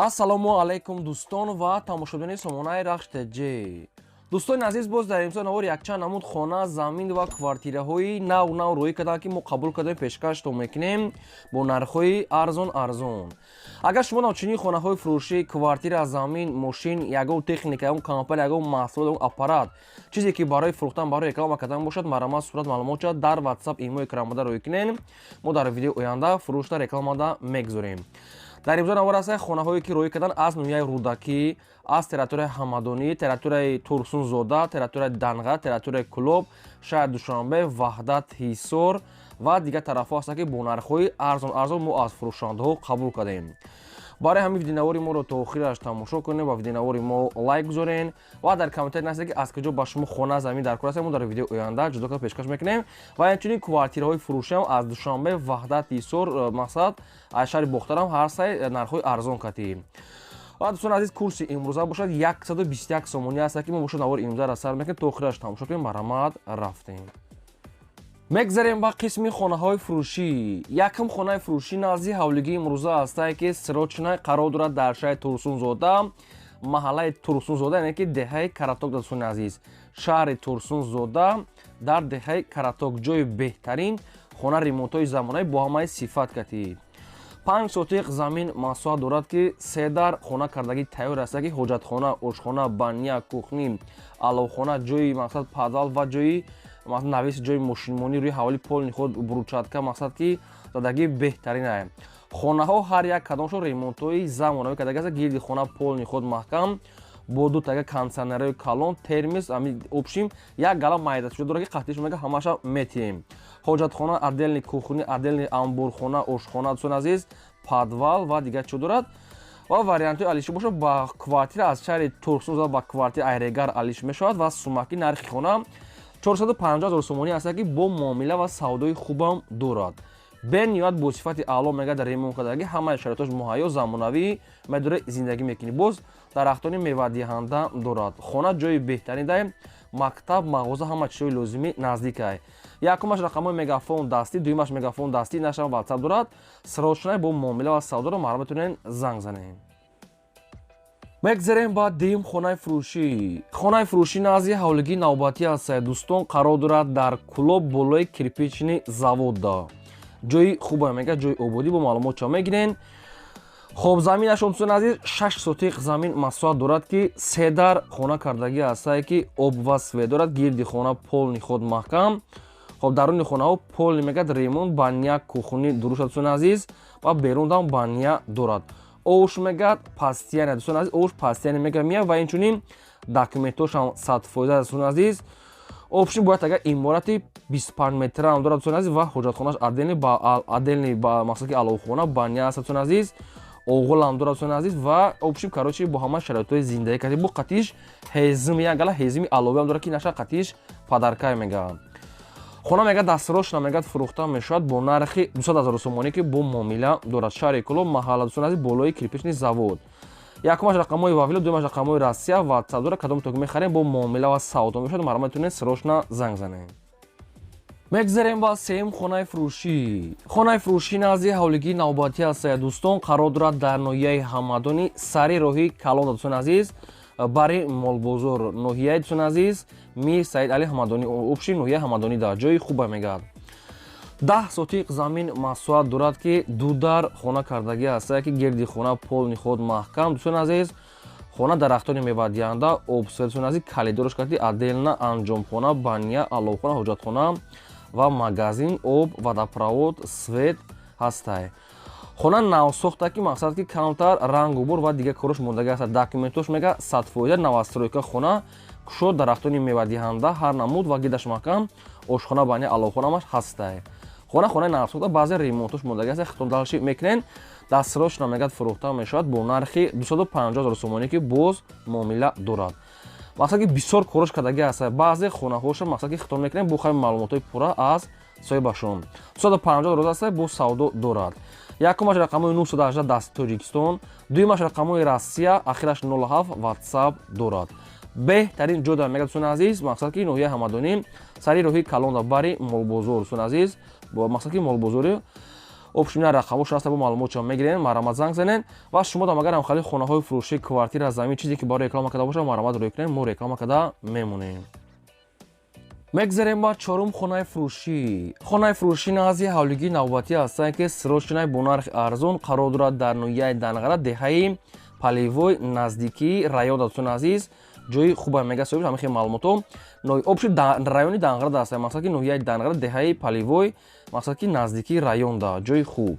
ассалому алайкум дӯстон ва тамошобини сомонаи рахш ҷ. дӯстони азиз, боз дар имсо навори якчанд намуд хона, замин ва квартираҳои нав рӯй карданд ки мо қабул кардем пешкаштон мекунем бо нархҳои арзон. агар шумо навчунии хонаҳои фурӯшӣ, квартира, замин, мошин, ягон техника, ягон компания, ягон маҳсулот, ягон аппарат, чизе ки барои фурӯхтан, барои реклама кардан бошад, марамат сурат маълумот шуд дар WhatsApp имои экранбарда рӯй кунед. мо дар видеои оянда фурӯшта рекламада мегузорем. дар имзо навор аст хонаҳое ки рӯй кардан аз ноҳияи рӯдакӣ, аз территорияи ҳамадонӣ, территорияи турсунзода, территорияи данға, территорияи кӯлоб, шаҳри душанбе, ваҳдат, ҳисор ва дигар тарафҳо ҳастанд ки бо нархҳои арзон мо аз фурӯшандаҳо қабул кардем. барои ҳамин видеонавори моро то охираш тамошо кунед ва видеонавори мо лайк гузорен ва дар комментари нависед ки аз куҷо ба шумо хона замин дар кор аст. мо дар видеои оянда ҷудо карда пешкаш мекунем ва инчунин квартираҳои фурӯшиам аз душанбе, ваҳдат, ҳисор, мақсад аз шаҳри бохтарам ҳар сай нархҳои арзон кардем. ва дӯстони азиз, курси имрӯза бошад 121 сомонӣ аст ки мо бошад навори имрӯзаро сар мекунем. то охираш тамошо кунем. марамат рафтем. мегзарем ба қисми хонаҳои фурӯшӣ. якум хонаи фурӯшӣ назди ҳавлигии имрӯза ҳастае ки сирочина қарор дорад дар шаҳри турсунзода, маҳаллаи турсунзода, яъне ки деҳаи караток. дӯстони азиз, шаҳри турсунзода дар деҳаи караток, ҷои беҳтарин, хона ремонтҳои замонавӣ бо ҳамаи сифат катид. 5 сотиқ замин маҳсулот дорад ки 3 дар хона кардагӣ тайёр аст ки ҳоҷатхона, ошхона, баня, кухни, аловхона, ҷои мақсад падал ва ҷои нависи ҷои мошинмонӣ рӯи ҳаволи полни худ брӯчатка, мақсад ки задагӣ беҳтарин аст. хонаҳо ҳар як кадомшон ремонтҳои замонавӣ кардаги аст. гирди хона полни худ маҳкам бо ду тага кондитсионерҳои калон, термис, обшим як гала майдашуда дорад ки қаттиш мега ҳамаша метием. ҳоҷатхона, отдельни кухни, отдельни амборхона, ошхона, дӯстони азиз, подвал ва дигар чӣ дорад. ва вариантҳои алиши бошад. ба квартира аз шаҳри турсунзода ба квартира айрегар алиш мешавад ва сумаки нархи хона 450 000 сомонӣ аст ки бо муомила ва савдои хубам дорад. бениҳоят бо сифати аъло мегӯяд ремонт кардагӣ ҳамаи шароитош муҳайё, замонавӣ медорад, зиндагӣ мекунӣ. боз дарахтони мевадиҳанда дорад. хона ҷои беҳтарин дай, мактаб, мағоза, ҳама чизои лозимӣ наздик аст. якумаш рақамҳои мегафон дастӣ, дуюмаш мегафон дастӣ, нашам WhatsApp дорад. сирочнаи бо муомила ва савдоро маҳрам метавонед занг занед. мегзарем ба дуюм хонаи фурӯшӣ. хонаи фурӯшӣ назди ҳавлигии навбатӣ аст. дӯстон, қарор дорад дар кӯлоб болои кирпични завода. ҷои хубе мега, ҷои ободӣ, бо маълумотчо мегирен. хоб заминашон дӯстони азиз 6 сотиқ замин маҳсулот дорад ки 3 дар хона кардагӣ астае ки об ва свет дорад. гирди хона полни худ маҳкам. хоб даруни хонаҳо полни мегад ремонт, баня, кухни дуруст дӯстони азиз ва берундам баня дорад. ош мегад пастияне, дӯстони азиз, ош пастияне мега мия ва инчунин документошам 100% дӯстони азиз. обшин бояд ага иморати 25 метрам дорад дӯстони азиз ва ҳоҷатхонаш отдельни ба мақсад ки аловхона, баня аст дӯстони азиз. оғулам дорад дӯстони азиз ва обшин карочи бо ҳама шароитҳои зиндагӣ кардӣ. бо қатиш ҳезм, як гала ҳезми аловиам дорад ки наша қатиш падаркай мегӯяд. хона мегӯяд дастирошна мегӯяд фурӯхта мешавад бо нархи 200 000 сомонӣ ки бо муомила дорад. шаҳри кӯлоб, маҳалла, дӯстони азиз, болои кирпични завод. якумаш рақамҳои вавило, дуюмаш рақамҳои Россия, WhatsApp дорад. кадомтон ки мехарем бо муомила ва савдо мешавад, маҳрам метавонед сирочна занг занед. мегзарем ба сеюм хонаи фурӯшӣ. хонаи фурӯшӣ назди ҳавлигии навбатӣ аст. дӯстон, қарор дорад дар ноҳияи ҳамадонӣ, сари роҳи калонда дӯстони азиз, бари молбозор, ноҳияи дӯстони азиз, мир Саид Али Ҳамадонӣ, обшин ноҳияи ҳамадонӣ да ҷои хубе мегӯяд. 10 сотиқ замин маҳсулот дорад ки ду дар хона кардагӣ аст ки гирди хона полни худ маҳкам. дӯстони азиз, хона дарахтони мевадиҳанда, обсвет, дӯстони азиз, калидорош карди отдельна анҷомхона, баня, аловхона, ҳоҷатхона ва магазин, об, водопровод, свет ҳастай. хона навсохта ки мақсад ки камтар рангу бор ва дигар корош мондагӣ аст. документош мега 100% новостройка хона, кушод, дарахтони мевадиҳанда, ҳар намуд ва гирдаш маҳкам, ошхона, баня, аловхонамаш ҳастай. хонаи навсохта баъзе ремонтош мондагӣ аст. хитондалши мекунен, дастирошна мегӯяд фурӯхта мешавад бо нархи 250 000 сомонӣ ки боз муомила дорад. мақсад ки бисёр корош кардагӣ аст. баъзе хонаҳоша мақсад ки хитон мекунем, бо хами маълумотҳои пурра аз соҳибашон. 250 000 аст, бо савдо дорад. якумаш рақамҳои 918 дасти Тоҷикистон, дуюмаш рақамҳои Россия, ахираш 07 WhatsApp дорад. беҳтарин ҷо дар мегӯяд дӯстони азиз, мақсад ки ноҳияи ҳамадонӣ, сари роҳи калонда, бари молбозор дӯстони азиз, бо мақсад ки молбозори общем ина рақамошон аста бо маълумотшон мегирен, марамад занг занен ва шумо дам агар ҳамхали хонаҳои фурӯшии квартира замин чизе ки барои реклама карда бошад марамад рӯй кунем, мо реклама карда мемонем. мегзарем ба чорум хонаи фурӯшӣ. Хонаи фурӯшӣ назди ҳавлигии навбатӣ ҳастанд ки срочнаи бо нархи арзон қарор дорад дар ноҳияи Данғара, деҳаи Полевой, наздикии район дастон азиз. ҷои хубе мегасоиб ҳамин хел маълумото обши райони Данғара даст, мақсад ки ноҳияи Данғара, деҳаи Полевой, мақсад ки наздикии район да, ҷои хуб.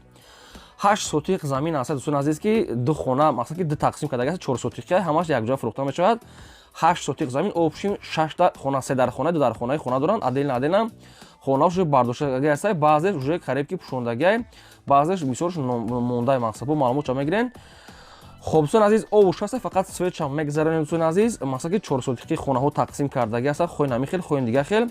8 сотиқ замин аст дӯстон азиз ки ду хона, мақсад ки ду тақсим карда гаст, 4 сотиқи ҳамаш якҷоя фурӯхта мешавад. 8 сотиқ замин обшим 6 та хона, 3 дар хона, 2 дар хонаи хона доранд, адена хона уже бардоштаги аст, баъзеш уже қариб ки пушондаги, баъзеш бисёрш мондаи мақсад бо маълумотша мегирен. хоб дӯстон азиз, овуш аст, фақат свеча мегзаронем дӯстон азиз, мақсад ки 4 сотиқи хонаҳо тақсим кардаги аст, хони ҳамин хел, хони дигар хел.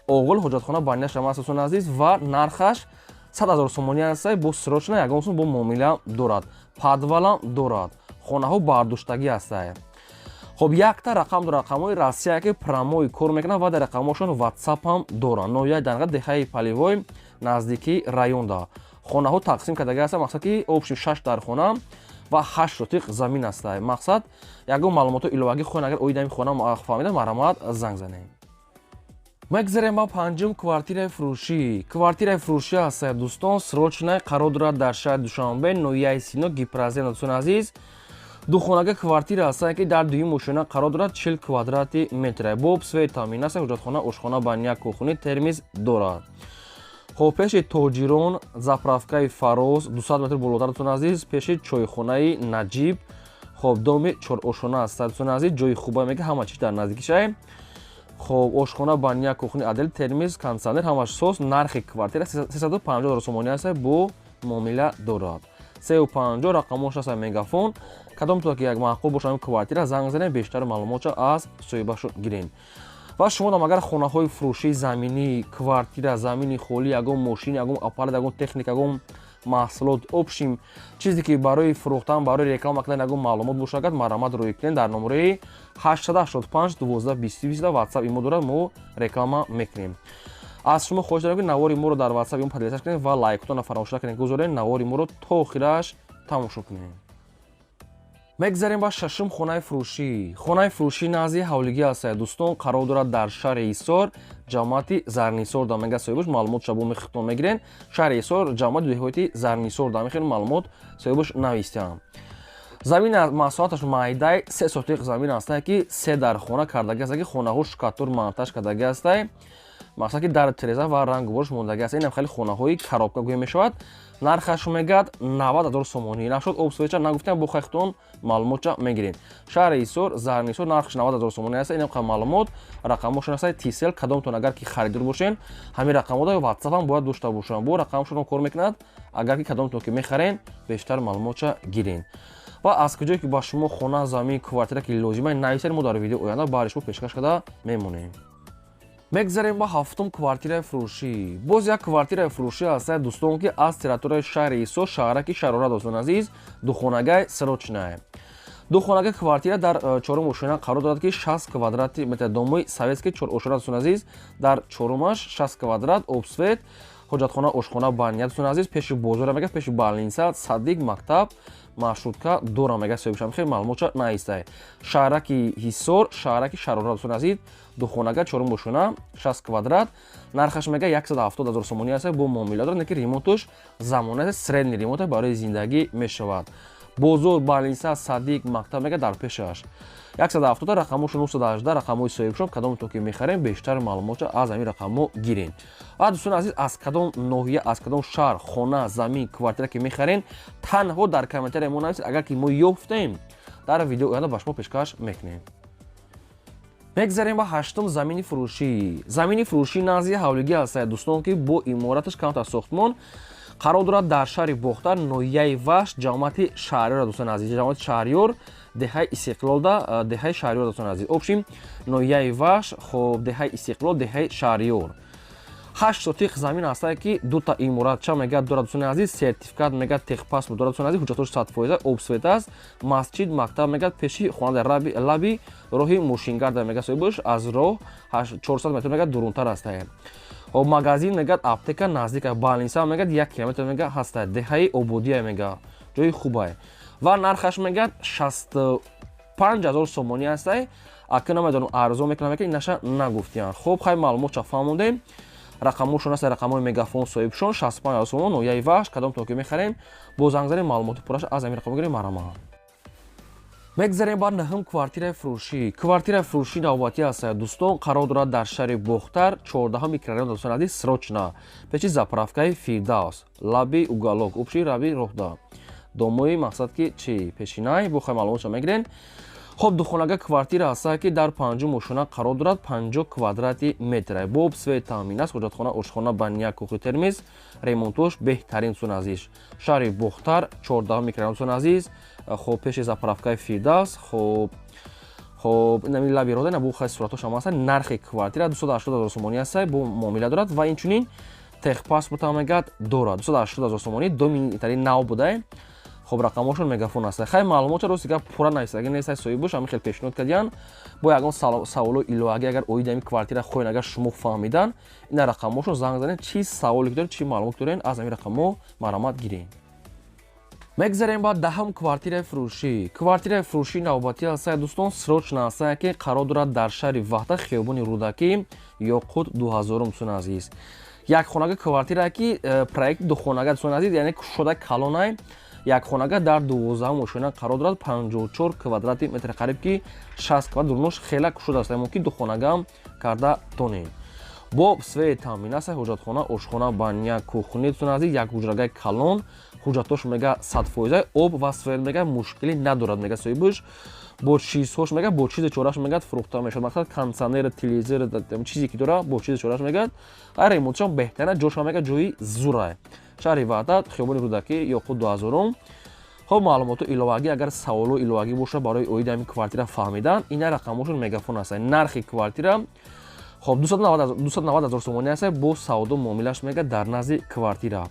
оғил ҳоҷатхона банияш ам аст дӯстон азиз ва нархаш 100 000 сомонӣ аст, бо срочна ягон сум бо муомила дорад, подвалам дорад, хонаҳо бардоштагӣ аст. хоб якта рақам до рақамҳои Россия ки промои кор мекунад ва дар рақамҳошон WhatsApp ҳам доранд. ноҳияи Данғара, деҳаи Полевой, наздикии район да. хонаҳо тақсим кардаги аст, мақсад ки обши 6 дар хона ва 8 сотиқ замин аст. мақсад ягон маълумоти иловагӣ хоҳед, агар оида ин хона фаҳмида марамад занг занем. мегзарем ба панҷум квартираи фурӯшӣ. квартираи фурӯшӣ аст дӯстон, срочна қарор дорад дар шаҳри Душанбе, ноҳияи Сино, Гипразен дӯстон азиз. духонага квартира аст ки дар дуюм мошина қарор дорад, 40 квадрати метр. боб свет тамин аст, ҳуҷҷатхона, ошхона, баня, кухни, термиз дорад. хоб пеши тоҷирон, заправкаи Фароз 200 метр болотар дӯстон азиз, пеши чойхонаи Наҷиб, хоб доми чорошона аст дӯстон азиз, ҷои хуба мега, ҳама чиз дар наздикишай. хоб ошхона, баня, кухни, адел, термиз, кондитсионер, ҳамаш сос. нархи квартира 350 000 сомонӣ аст, бо муомила дорад. 350 рақамош аст мегафон. кадомтон ки як маъқул боша ин квартира занг занем, бештар маълумотша аз соҳибашон гирем. ва шумо дам агар хонаҳои фурӯшии заминӣ, квартира, замини холӣ, ягон мошин, ягон аппарат, ягон техника, ягон маҳсулот, обшим чизе ки барои фурӯхтан, барои реклама кардан ягон маълумот бошагад, марамад рӯй кунед дар номраи 885 12 20 WhatsApp имо дорад, мо реклама мекунем. аз шумо хоҳиш дорам ки навори моро дар WhatsApp имо подписач кунед ва лайкотона фаромӯш накунед гузоред, навори моро то охираш тамошо кунед. мегзарем ба шашум хонаи фурӯшӣ. хонаи фурӯшӣ назди ҳавлигӣ аст дӯстон, қарор дорад дар шаҳри Ҳисор, ҷамоати Зарнисор да мега соҳибош маълумотша бо мехитон мегирен. шаҳри Ҳисор, ҷамоати деҳоти Зарнисор да мехел маълумот соҳибош навистиам. замини маҳсулоташ майдаи 3 сотиқ замин аст ки 3 дар хона кардаги аст, ки хонаҳо шкатур монтаж кардаги аст, мақсад ки дар тиреза ва рангуборш мондаги аст. инам хеле хонаҳои коробка гӯя мешавад. нархаш мегӯяд 90 000 сомонӣ. нашуд обсвеча нагуфтам, бо хехтон маълумотша мегирем. шаҳри Ҳисор, Зарнисор, нархаш 90 000 сомонӣ аст. инам маълумот рақамошон аст, тисел кадомтон агар ки харидор бошен, ҳамин рақамода WhatsApp ҳам бояд дошта бошанд, бо рақамшон кор мекунад. агар ки кадомтон ки мехарен, бештар маълумотша гирен. ва аз куҷое ки ба шумо хона, замин, квартира ки лозима нависед, мо дар видео оянда баъди шумо пешкаш карда мемонем. мегзарем ба ҳафтум квартираи фурӯшӣ. боз як квартираи фурӯшӣ аст дӯстон ки аз территорияи шаҳри Ҳисор, шаҳраки Шарора дӯстон азиз, духонагай срочная. духонага квартира дар 4 ошона қарор дорад ки 60 квадрати метр, домои советский 4 ошона дӯстон азиз, дар 4-маш 60 квадрат, обсвет, ҳоҷатхона, ошхона, баня дӯстон азиз, пеши бозор мега, пеши балнинса, садик, мактаб, маршрутка дора мега соҳибшам хел маълумотша наистай. шаҳраки Ҳисор, шаҳраки Шарора дӯстон азиз, духонага 4 ошона 60 квадрат, нархаш мега 170 000 сомонӣ аст, бо муомила дорад, неки ремонтуш замонаи средни ремонт барои зиндагӣ мешавад. бозор, балнинса, садик, мактаб мега дар пешаш. 170 рақамошон 918 рақамҳои соҳибшон, кадомтон ки мехарем, бештар маълумотша аз ҳамин рақамҳо гирен. ва дӯстон азиз, аз кадом ноҳия, аз кадом шаҳр, хона, замин, квартира ки мехарен, танҳо дар комментария мо нависед, агар ки мо ёфтем, дар видео оянда ба шумо пешкаш мекунем. мегзарем ба ҳаштум замини фурӯшӣ. замини фурӯшӣ назди ҳавлигӣ аст дӯстон ки бо имораташ камтар сохтмон қарор дорад дар шаҳри Бохтар, ноҳияи Ваш, ҷамоати Шаҳриёр дӯстон азиз, ҷамоати Шаҳриёр, деҳаи Истиқлолда, деҳаи Шаҳриёр дӯстон азиз. обшим ноҳияи Ваш, хоб деҳаи Истиқлол, деҳаи Шаҳриёр. 8 сотиқ замин аст ки дута иморатча мега дорад дӯстон азиз, сертификат мега, техпаспорт дорад дӯстон азиз, ҳуҷҷатош 100%, обсвет аст, масҷид, мактаб мега, пеши хонадаи лаби роҳи мошингарда мега соҳибош, аз роҳ 400 метр мега дурунтар аст. خب магазин мегӯяд аптека наздик аст, балниса мегӯяд 1 километр мегӯяд ҳастад, деҳаи ободия мегӯяд, ҷои хубае ва нархаш мегӯяд 65000 сомонӣ астае. Акна намедонам арзон мекунам ки инаша нагуфтиян. Хуб, хай маълумотша фаҳмондем. Рақамошон аст, рақамои мегафон соҳибшон 65000 сомон нояи вахш кадом то ки мехарем бо зангзани маълумоти пурраша аз ҳамин рақам гирем марама. мегзарем ба наҳум квартираи фурӯшӣ. Квартираи фурӯшӣ навбатӣ аст дӯстон, қарор дорад дар шаҳри Бохтар, 14 микрорайон дӯстон азиз, Срочна, пеши заправкаи Фирдавс, лаби уголок, убши раби роҳда. Домои мақсад ки чӣ пешинай бо хай маълумотша мегирен. خب духонага квартира аст ки дар 5 мошина қарор дорад, 50 квадрати метр. Боб свет таъмин аст, ҳоҷатхона, ошхона, баня, кухи, термиз, ремонтош беҳтарин дӯстон азиз. Шаҳри Бохтар, 14 микрорайон дӯстон азиз. خب пеши заправкаи Фирдавс. خب инами лаби роҳда на бо хай суратош ҳам аст. Нархи квартира 280000 сомонӣ аст, бо муомила дорад ва инчунин техпаспорт ҳам мегӯяд дорад. 280000 сомонӣ, домини нав будае. خب рақамошон мегафон аст. Хай маълумота рости га пурра наст. Агар нест соҳибуш ҳами хел пешниҳод кардиян. Бо ягон саволо иловагӣ агар оиди ҳами квартира хоҳен, агар шумо фаҳмидан, ина рақамошон занг занед, чӣ саволе ки доред, чӣ маълумот доред, аз ҳамин рақамо марамат гиред. мегзарем ба даҳум квартираи фурӯшӣ. Квартираи фурӯшӣ навбатӣ аст дӯстон, Срочна аст ки қарор дорад дар шаҳри Ваҳда, хиёбони Рудакӣ, Ёқут 2000 дӯстон азиз. Якхонага квартира ки проекти духонага дӯстон азиз, яъне кушода калонай. Якхонага дар 12 мошина қарор дорад, 54 квадрати метр, қариб ки 60 квадрат дурнош хела кушода аст, мо ки духонагам карда тонем. Бо свет таъмин аст, ҳоҷатхона, ошхона, баня, кухни дӯстон азиз, як ҳуҷрагаи калон, ҳуҷҷатош мега 100%, об ва свет мега мушкилӣ надорад, мега соҳибуш. бо чизҳош мегӯяд, бо чизи чораш мегӯяд фурӯхта мешавад. Мақсад кондитсионер, телевизор, чизе ки дорад, бо чизи чораш мегӯяд. Ремонтшон беҳтарина, ҷош ҳам мегӯяд ҷои зурае. Шаҳри Ваҳдат, хиёбони Рудакӣ, Ёқут 2000. хоб маълумоту иловагӣ, агар саволу иловагӣ боша барои оиди ҳамин квартира фаҳмидан, ина рақамошон мегафон аст. Нархи квартира хоб 290000 сомонӣ аст, бо савдо муомилаш мегӯяд дар назди квартира.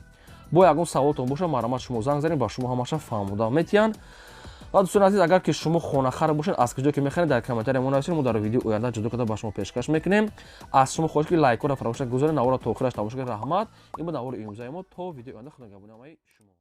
бо ягон саволтон боша марамат шумо занг занед, ба шумо ҳамаша фаҳмода метиян. ва дӯстон азиз, агар ки шумо хонахар бошед, аз куҷо ки мехаред, дар комментария мо нависед, мо дар видео оянда ҷудо карда ба шумо пешкаш мекунем. аз шумо хоҳиш ки лайкҳоро фаромӯш гузоред, навора то охираш тамошо кардед. раҳмат. ин буд навори имрӯзаи мо. то видеои оянда худо нигҳбони ҳамаи шумо.